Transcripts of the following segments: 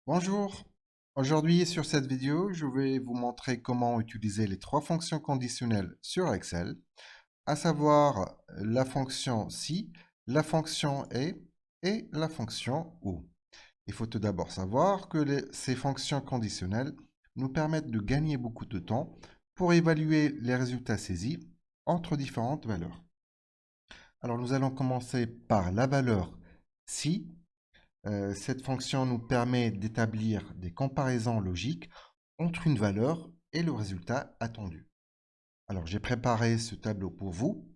Bonjour, aujourd'hui sur cette vidéo, je vais vous montrer comment utiliser les trois fonctions conditionnelles sur Excel, à savoir la fonction si, la fonction et la fonction ou. Il faut tout d'abord savoir que ces fonctions conditionnelles nous permettent de gagner beaucoup de temps pour évaluer les résultats saisis entre différentes valeurs. Alors nous allons commencer par la valeur si. Cette fonction nous permet d'établir des comparaisons logiques entre une valeur et le résultat attendu. Alors, j'ai préparé ce tableau pour vous,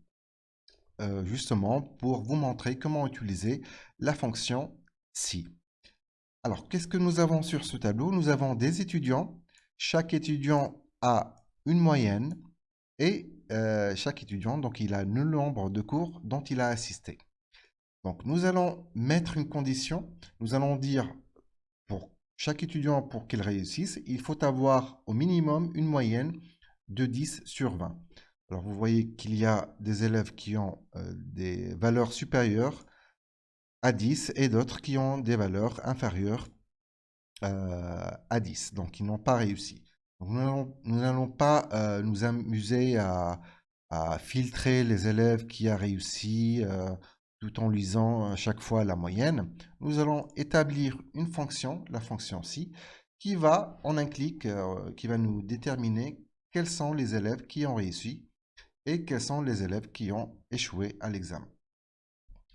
justement pour vous montrer comment utiliser la fonction si. Alors, qu'est-ce que nous avons sur ce tableau? Nous avons des étudiants. Chaque étudiant a une moyenne et chaque étudiant, donc, il a le nombre de cours dont il a assisté. Donc, nous allons mettre une condition. Nous allons dire pour chaque étudiant, pour qu'il réussisse, il faut avoir au minimum une moyenne de 10 sur 20. Alors, vous voyez qu'il y a des élèves qui ont des valeurs supérieures à 10 et d'autres qui ont des valeurs inférieures à 10. Donc, ils n'ont pas réussi. Donc, nous n'allons pas nous amuser à filtrer les élèves qui ont réussi tout en lisant à chaque fois la moyenne. Nous allons établir une fonction, la fonction si, qui va, en un clic, qui va nous déterminer quels sont les élèves qui ont réussi et quels sont les élèves qui ont échoué à l'examen.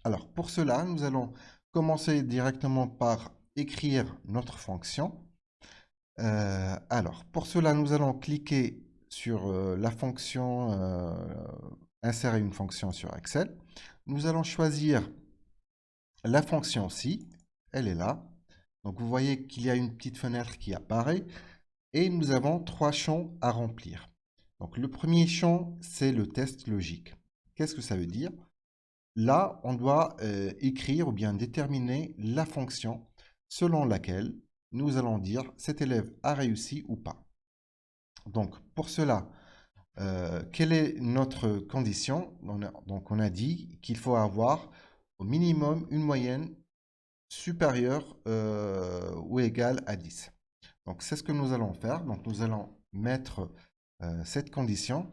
Alors, pour cela, nous allons commencer directement par écrire notre fonction. Alors, pour cela, nous allons cliquer sur la fonction insérer une fonction sur Excel. Nous allons choisir la fonction si, elle est là. Donc, vous voyez qu'il y a une petite fenêtre qui apparaît et nous avons trois champs à remplir. Donc, le premier champ, c'est le test logique. Qu'est-ce que ça veut dire? Là, on doit écrire ou bien déterminer la fonction selon laquelle nous allons dire cet élève a réussi ou pas. Donc, pour cela, quelle est notre condition? Donc, on a dit qu'il faut avoir au minimum une moyenne supérieure ou égale à 10. Donc, c'est ce que nous allons faire. Donc, nous allons mettre cette condition.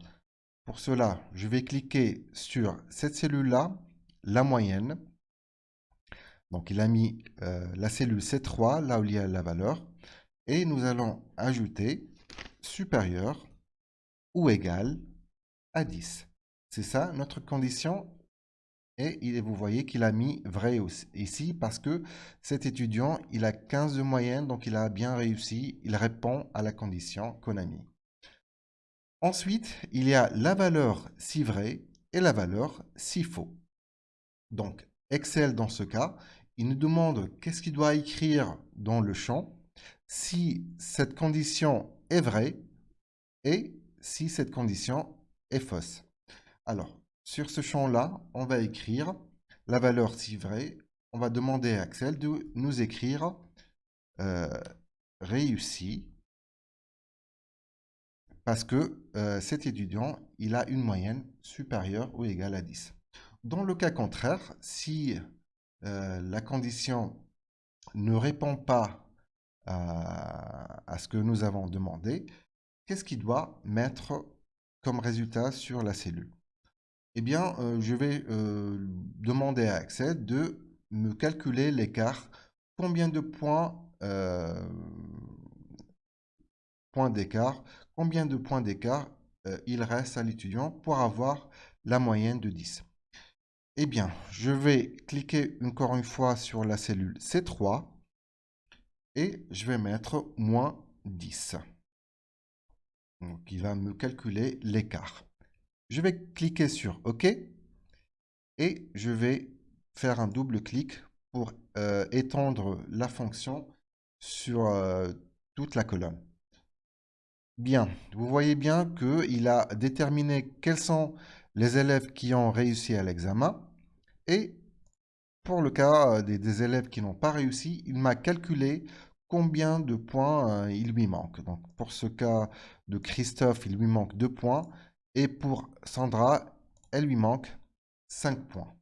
Pour cela, je vais cliquer sur cette cellule-là, la moyenne. Donc, il a mis la cellule C3, là où il y a la valeur. Et nous allons ajouter supérieur ou égal à 10. C'est ça notre condition. Et vous voyez qu'il a mis vrai ici parce que cet étudiant, il a 15 de moyenne, donc il a bien réussi. Il répond à la condition qu'on a mis. Ensuite, il y a la valeur si vrai et la valeur si faux. Donc, Excel, dans ce cas, il nous demande qu'est-ce qu'il doit écrire dans le champ si cette condition est vraie et si cette condition est fausse. Alors, sur ce champ-là, on va écrire la valeur si vraie. On va demander à Excel de nous écrire euh, réussi parce que cet étudiant, il a une moyenne supérieure ou égale à 10. Dans le cas contraire, si la condition ne répond pas à ce que nous avons demandé, qu'est-ce qu'il doit mettre comme résultat sur la cellule? Eh bien, je vais demander à Excel de me calculer l'écart, combien de points d'écart, combien de points d'écart il reste à l'étudiant pour avoir la moyenne de 10. Eh bien, je vais cliquer encore une fois sur la cellule C3 et je vais mettre moins 10. Donc, il va me calculer l'écart. Je vais cliquer sur OK et je vais faire un double clic pour étendre la fonction sur toute la colonne. Bien, vous voyez bien qu'il a déterminé quels sont les élèves qui ont réussi à l'examen et pour le cas des élèves qui n'ont pas réussi, il m'a calculé combien de points il lui manque. Donc pour ce cas de Christophe, il lui manque 2 points et pour Sandra, elle lui manque 5 points.